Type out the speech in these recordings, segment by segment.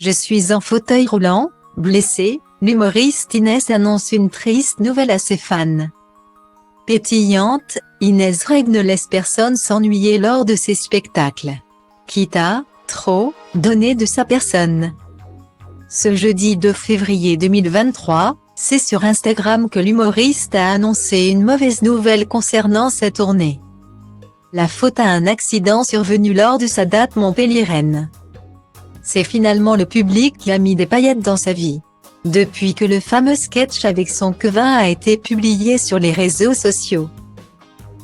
Je suis en fauteuil roulant, blessée, l'humoriste Inès annonce une triste nouvelle à ses fans. Pétillante, Inès Reg ne laisse personne s'ennuyer lors de ses spectacles. Quitte à, trop, donner de sa personne. Ce jeudi 2 février 2023, c'est sur Instagram que l'humoriste a annoncé une mauvaise nouvelle concernant sa tournée. La faute à un accident survenu lors de sa date montpelliéraine. C'est finalement le public qui a mis des paillettes dans sa vie. Depuis que le fameux sketch avec son Kevin a été publié sur les réseaux sociaux.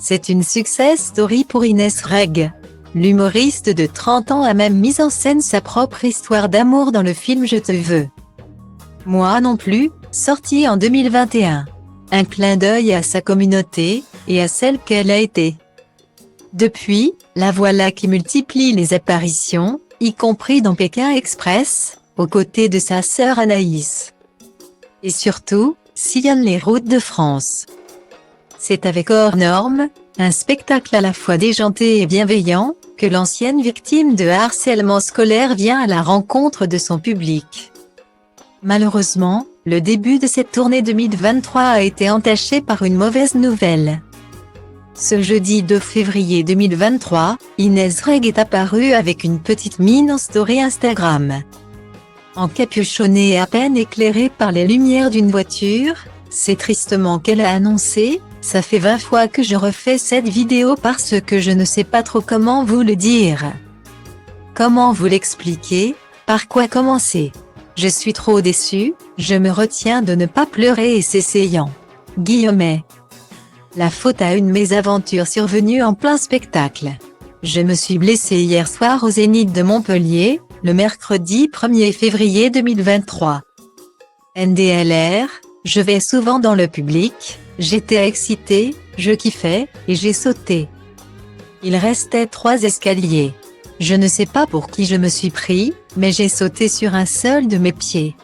C'est une success story pour Inès Reg. L'humoriste de 30 ans a même mis en scène sa propre histoire d'amour dans le film Je te veux. Moi non plus, sorti en 2021. Un clin d'œil à sa communauté, et à celle qu'elle a été. Depuis, la voilà qui multiplie les apparitions, y compris dans Pékin Express, aux côtés de sa sœur Anaïs. Et surtout, sillonne les routes de France. C'est avec Hors Normes, un spectacle à la fois déjanté et bienveillant, que l'ancienne victime de harcèlement scolaire vient à la rencontre de son public. Malheureusement, le début de cette tournée 2023 a été entaché par une mauvaise nouvelle. Ce jeudi 2 février 2023, Inès Reg est apparue avec une petite mine en story Instagram. Encapuchonnée et à peine éclairée par les lumières d'une voiture, c'est tristement qu'elle a annoncé « Ça fait 20 fois que je refais cette vidéo parce que je ne sais pas trop comment vous le dire. Comment vous l'expliquer, par quoi commencer. Je suis trop déçue, je me retiens de ne pas pleurer et s'essayant. » Guillemets. La faute à une mésaventure survenue en plein spectacle. Je me suis blessée hier soir au Zénith de Montpellier, le mercredi 1er février 2023. NDLR, je vais souvent dans le public, j'étais excitée, je kiffais, et j'ai sauté. Il restait 3 escaliers. Je ne sais pas pour qui je me suis pris, mais j'ai sauté sur un seul de mes pieds.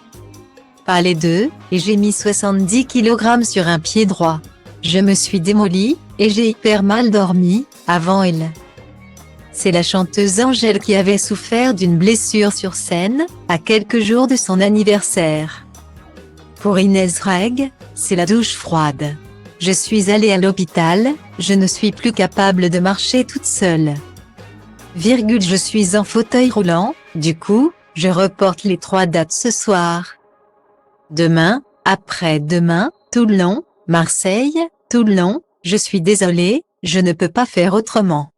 Pas les deux, et j'ai mis 70 kg sur un pied droit. Je me suis démolie, et j'ai hyper mal dormi, avant elle. C'est la chanteuse Angèle qui avait souffert d'une blessure sur scène, à quelques jours de son anniversaire. Pour Inès Reg, c'est la douche froide. Je suis allée à l'hôpital, je ne suis plus capable de marcher toute seule. Je suis en fauteuil roulant, du coup, je reporte les 3 dates ce soir. Demain, après-demain, Toulon, Marseille, Toulon, je suis désolée, je ne peux pas faire autrement.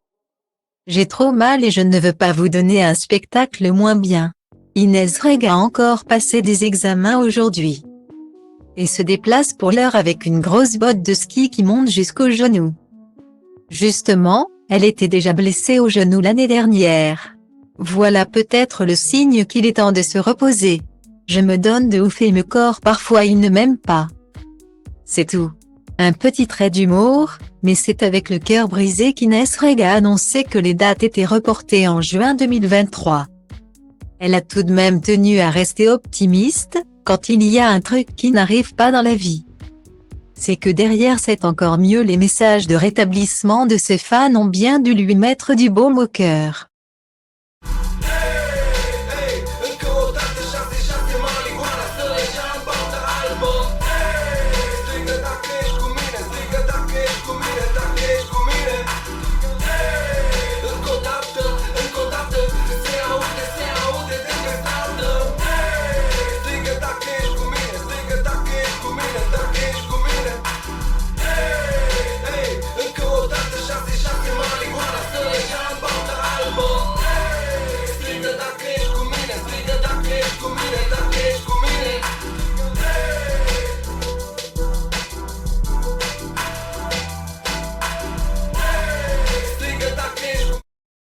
J'ai trop mal et je ne veux pas vous donner un spectacle moins bien. Inès Reg a encore passé des examens aujourd'hui. Et se déplace pour l'heure avec une grosse botte de ski qui monte jusqu'au genou. Justement, elle était déjà blessée au genou l'année dernière. Voilà peut-être le signe qu'il est temps de se reposer. Je me donne de ouf et me corps parfois il ne m'aime pas. C'est tout. Un petit trait d'humour, mais c'est avec le cœur brisé qu'Inès Reg a annoncé que les dates étaient reportées en juin 2023. Elle a tout de même tenu à rester optimiste, quand il y a un truc qui n'arrive pas dans la vie. C'est que derrière c'est encore mieux, les messages de rétablissement de ses fans ont bien dû lui mettre du baume au cœur.